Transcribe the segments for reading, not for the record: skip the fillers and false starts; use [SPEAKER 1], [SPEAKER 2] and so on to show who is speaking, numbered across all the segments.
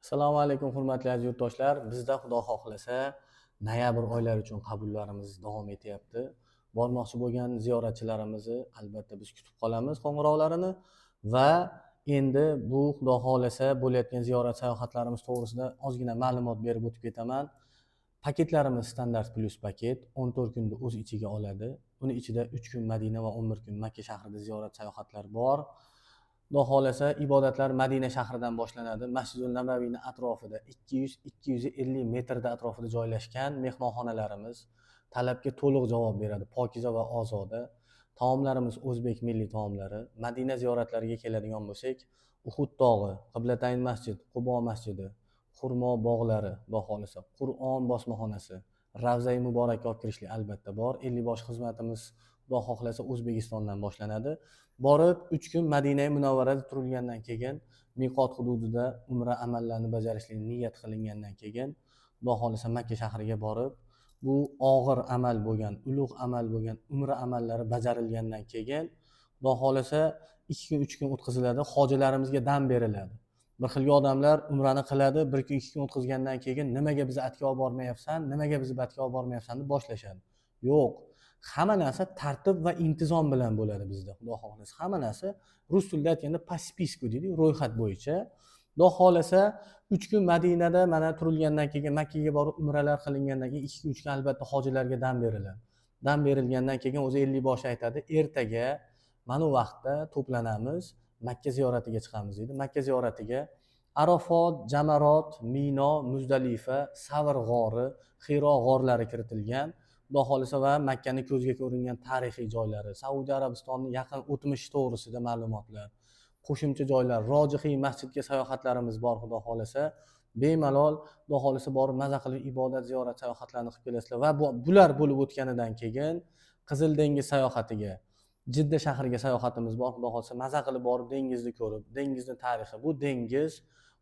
[SPEAKER 1] Assalomu alaykum hurmatli aziz yurtdoshlar. Bizda Xudo xohlasa noyabr oylari uchun qabullarimiz davom etyapti. Bormoqchi bo'lgan ziyoratchilarimizni albatta biz kutib qolamiz qo'ng'iroqlarini va endi bu Xudo xohlasa bo'layotgan ziyorat sayohatlarimiz to'g'risida ozgina ma'lumot berib o'tib ketaman. Paketlarimiz standart plus paket 14 kunni o'z ichiga oladi. Uni ichida 3 kun Madina va 11 kun Makka shahrida ziyorat sayohatlari bor. Xudo xohlasa ibodatlar Madina shahridan boshlanadi. Masjidul Nabaviyning atrofida 200-250 metrda atrofida joylashgan mehmonxonalarimiz talabga to'liq javob beradi. Pokiza va ozoda. Taomlarimiz o'zbek milliy taomlari. Madina ziyoratlariga keladigan bo'lsak, Uhud tog'i, Qiblatayn masjid, Qubo masjidi, Xurmo bog'lari, Xudo xohlasa, Qur'on bosmaxonasi, Ravza-i Muborakka olib kirishlik albatta bor. 50 bosh xizmatimiz Xudo xohlasa O'zbekistondan boshlanadi. Borib 3 kun Madina-i Munavvarada turilgandan keyin miqot hududida umra amallarini bajarishlik niyat qilingandan keyin Xudo xohlasa Makka shahriga borib bu og'ir amal bo'lgan, ulug' amal bo'lgan umra amallari bajarilgandan keyin Xudo xohlasa 2 kun 3 kun o'tkaziladi, hojilarimizga dam beriladi. Bir xilga odamlar umrani qiladi, 1 kun 2 kun o'tkazgandan keyin nimaga bizni atga olib bormayapsan, nimaga bizni batga olib bormayapsan deb boshlashadi. Yo'q. Hamma narsa tartib va intizom bilan bo'ladi bizda, Xudo xohlasa. Hamma narsa rus tilida aytganda по списку deydi, ro'yxat bo'yicha. Xudo xohlasa 3 kun Madinada mana turilgandan keyin Makkaga borib umralar qilingandan keyin 2 kun 3 kun albatta hojilarga dam beriladi. Dam berilgandan keyin o'zi 50 bosh aytadi, ertaga mana bu vaqtda to'planamiz, Makka ziyoratiga chiqamiz deydi. Makka ziyoratiga Arafot, Jamarot, Mino, Muzdalifa, Savr g'ori, Xiro g'orlari kiritilgan. Xudo xohlasa va Makkani ko'zga ko'ringan tarixiy joylari, Saudiya Arabistonining yaqin o'tmishi to'g'risida ma'lumotlar, qo'shimcha joylar, rojixiy masjidga sayohatlarimiz bor Xudo xohlasa. Bemalol Xudo xohlasa borib maza qilib ibodat, ziyorat sayohatlarini qilib kelasizlar va bular bo'lib o'tganidan keyin Qizil dengiz sayohatiga, Jidda shahriga sayohatimiz bor. Xudo xohlasa maza qilib borib dengizni ko'rib, dengizni tarixi, bu dengiz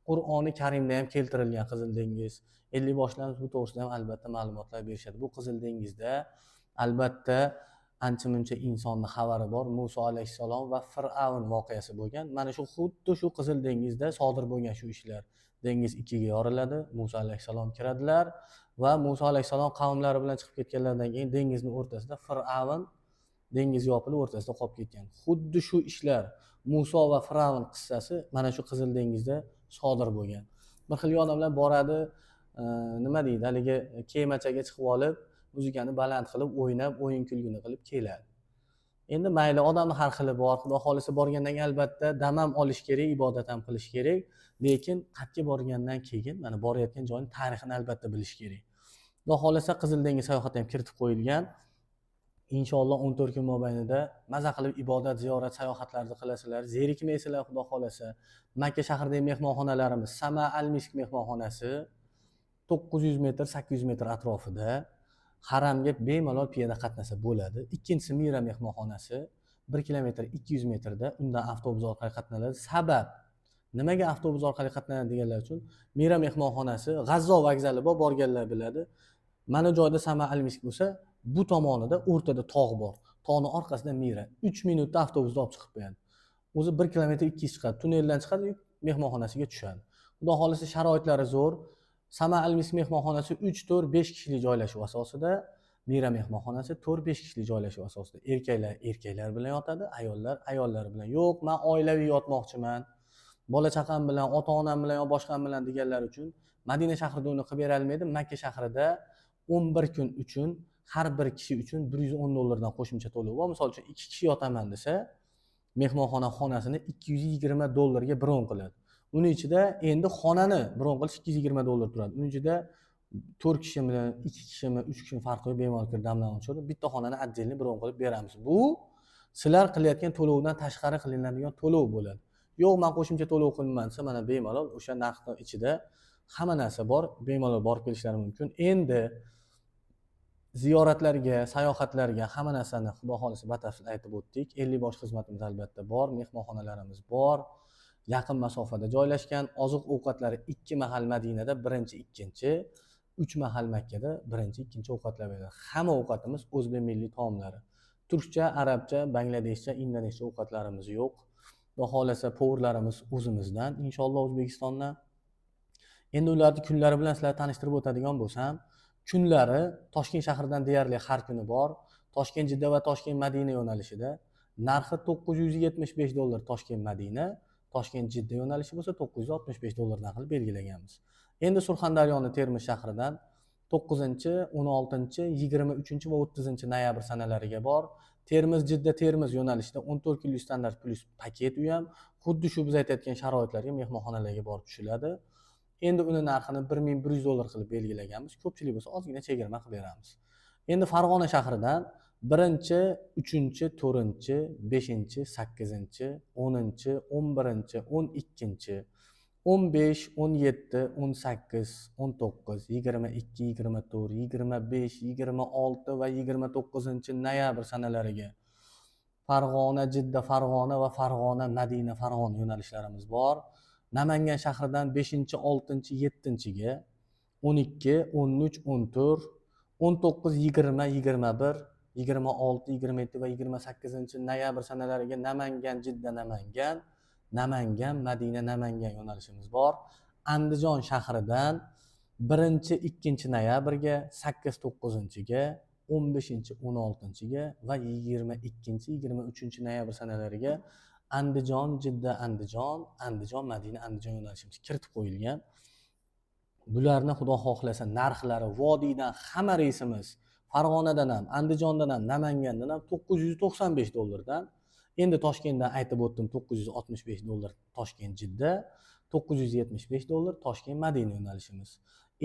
[SPEAKER 1] Qur'oni Karimda ham keltirilgan Qizil dengiz. 50 boshlarimiz bu to'g'risida ham albatta ma'lumotlar berishadi. Bu Qizil dengizda albatta ancha-muncha insonni xabari bor. Muso alayhissalom va Fir'avn voqeasi bo'lgan. Mana shu xuddi shu Qizil dengizda sodir bo'lgan shu ishlar. Dengiz ikkiga yoriladi, Muso alayhissalom kiradilar va Muso alayhissalom qavmlari bilan chiqib ketganlaridan keyin dengizning o'rtasida Fir'avn dengiz yopilib o'rtasida qolib ketgan. Xuddi shu ishlar Muso va Fir'avn qissasi mana shu Qizil dengizda sodir bo'lgan. Bir xil odamlar boradi, nima deydi, haligi kemachaga chiqib olib, muzikani baland qilib, o'ynab, o'yin kulguni qilib keladi. Endi mayli, odamni har xili bor. Xudo xohlasa borgandan keyin albatta dam ham olish kerak, ibodat ham qilish kerak, lekin qayerga borgandan keyin mana borayotgan joyning tarixini albatta bilish kerak. Xudo xohlasa Qizil dengiz sayohati ham kiritib qo'yilgan. Inshaalloh 14 kun mobaynida maza qilib ibodat, ziyorat sayohatlarini qilasizlar. Zerikmaysizlar Xudo xohlasa. Makka shahridagi mehmonxonalarimiz Sama al-Misk mehmonxonasi 900 metr, 800 metr atrofida. Haramga bemalol piyoda qatnasa bo'ladi. Ikkinchisi Mira mehmonxonasi 1 kilometr 200 metrda, undan avtobus orqali qatnaladi. Sabab nimaga avtobus orqali qatnaladi deganlar uchun, Mira mehmonxonasi G'azzo vokzali bor, borganlar biladi. Mana joyda Sama al-Misk bo'lsa, bu tomonida o'rtada tog' bor. Tog'ning orqasida Mira. 3 minutda avtobusda olib chiqib qo'yadi. O'zi 1 kilometr 200 chiqadi. Tunneldan chiqadi, mehmonxonasiga tushadi. Xudo xohlasa sharoitlari zo'r. Sama al-Misk mehmonxonasi 3-4-5 kishilik joylashuv asosida, Mira mehmonxonasi 4-5 kishilik joylashuv asosida. Erkaklar bilan yotadi, ayollar bilan. Yo'q, men oilaviy yotmoqchiman, bola chaqam bilan, ota-onam bilan yo boshqam bilan deganlar uchun Madina shahrida uni qilib bera olmaydi. Makka shahrida 11 kun uchun har bir kishi uchun $110 qo'shimcha to'lov va misol uchun 2 kishi yotaman desa, mehmonxona xonasini $220 ga bron qiladi. Uning ichida endi xonani bron qilish $220 turadi. Uning ichida 4 kishimi, 2 kishimi, 3 kishimi farqi yo'q, bemalol kirib damlanib o'tishadi. Bitta xonani отдельно bron qilib beramiz. Bu sizlar qilayotgan to'lovdan tashqari qilinadigan to'lov bo'ladi. Yo'q, men qo'shimcha to'lov qilmayman desa, mana bemalol o'sha narxning ichida hamma narsa bor, bemalol borib kelishlari mumkin. Endi ziyoratlarga, sayohatlarga hamma narsani Xudo xohlasa batafsil aytib o'tdik. 50 bosh xizmatimiz albatta bor, mehmonxonalarimiz bor. Yaqin masofada joylashgan, oziq-ovqatlari 2 mahal Madinada, birinchi, ikkinchi, 3 mahal Makkada, birinchi, ikkinchi ovqatlar beradi. Hamma ovqatimiz o'zbek milliy taomlari. Turkcha, arabcha, bangladeshcha, indonescha ovqatlarimiz yo'q. Xudo xohlasa povurlarimiz o'zimizdan, inshaalloh O'zbekistondan. Endi ularni kunlari bilan sizlarni tanishtirib o'tadigan bo'lsam, kunlari Toshkent shahridan deyarli har kuni bor. Toshkent Jidda va Toshkent Madina yo'nalishida narxi $975 Toshkent Madina, Toshkent Jidda yo'nalishi bo'lsa $965 qilib belgilaganmiz. Endi Surxondaryoni Termiz shahridan 9-chi, 16-chi, 23-chi va 30-chi noyabr sanalariga bor. Termiz Jidda Termiz yo'nalishida 14 kunlik standart plus paket u ham xuddi shu biz aytayotgan sharoitlarga mehmonxonalarga borib tushiladi. Endi uni narxini $1100 qilib belgilaganmiz. Ko'pchilik bo'lsa ozgina chegirma qilib beramiz. Endi Farg'ona shahridan 1-chi, 3-chi, 4-chi, 5-chi, 8-chi, 10-chi, 11-chi, 12-chi, 15, 17, 18, 19, 22, 24, 25, 26 va 29 noyabr sanalariga Farg'ona Jidda Farg'ona va Farg'ona Madina Farg'ona yo'nalishlarimiz bor. Namangan shahridan 5-chi, 6-chi, 7-chiga 12, 13, 14, 19, 20, 21, 26, 27 va 28 noyabr sanalariga Namangan Jidda Namangan, Namangan Madina Namangan yo'nalishimiz bor. Andijon shahridan 1-chi, 2-chi noyabrga, 8, 9-chiga, 15-chi, 16-chiga va 22-chi, 23-chi noyabr sanalariga Andijon Jidda Andijon, Andijon Madina Andijon yo'nalishimiz kiritib qo'yilgan. Bularni xudo xohlasa narxlari vodiydan hamma reysimiz Farg'onadan ham, Andijondan ham, Namangandan ham $995 dan. Endi Toshkentdan aytib o'tdim $965 Toshkent Jidda, $975 Toshkent Madina yo'nalishimiz.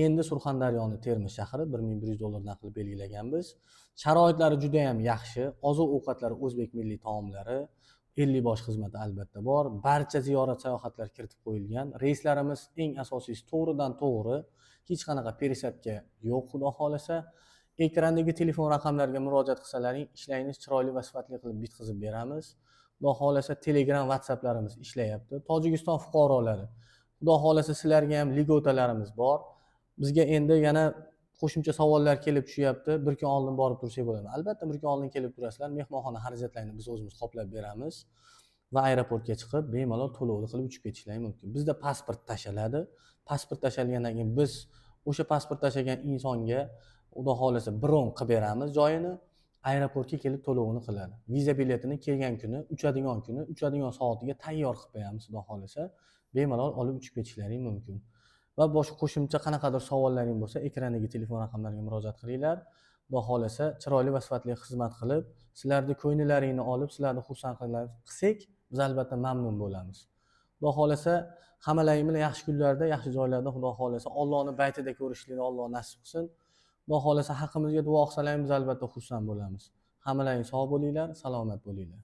[SPEAKER 1] Endi Surxondaryoni Termiz shahri $1100 dan qilib belgilaganmiz. Sharoitlari juda ham yaxshi. Oziq-ovqatlari o'zbek milliy taomlari, 50 bosh xizmati albatta bor. Barcha ziyorat sayohatlar kiritib qo'yilgan. Reyslarimiz eng asosiysi to'g'ridan to'g'ri, hech qanaqa peresadka yo'q xudo xolasa. Ekrandagi telefon raqamlariga murojaat qilsalaring, ishlaymiz, chiroyli va sifatli qilib bitkazib beramiz. Xudo xolasa Telegram, WhatsApplarimiz ishlayapti. Tojikiston fuqarolari, xudo xolasa sizlarga ham ligotalarimiz bor. Bizga endi yana qo'shimcha savollar kelib tushyapti. Bir kun oldin borib tursak bo'ladimi? Albatta bir kun oldin kelib turasizlar. Mehmonxona xarajatlarini biz o'zimiz qoplab beramiz va aeroportga chiqib bemalol to'lovni qilib uchib ketishlari mumkin. Bizda pasport tashaladi. Pasport tashalgandan keyin biz o'sha pasport tashagan insonga xudo xolasa bron qilib beramiz joyini. Aeroportga kelib to'lovini qiladi. Viza biletini kelgan kuni, uchadigan soatiga tayyor qilib qo'yamiz xudo xolasa. Bemalol olib uchib ketishlari mumkin. Va boshqa qo'shimcha qanaqadir savollaring bo'lsa, ekrandagi telefon raqamlariga murojaat qilinglar. Xudo xolasa chiroyli va sifatli xizmat qilib, sizlarning ko'ngillaringni olib, sizlarni xursand qilsak, biz albatta mamnun bo'lamiz. Xudo xolasa hammalaring bilan yaxshi kunlarda, yaxshi joylarda xudo xolasa Allohning baytida ko'rishlikni Alloh nasib qilsin. Xudo xolasa haqimizga duo qilsalaring biz albatta xursand bo'lamiz. Hammalaring sog' bo'linglar, salomat bo'linglar.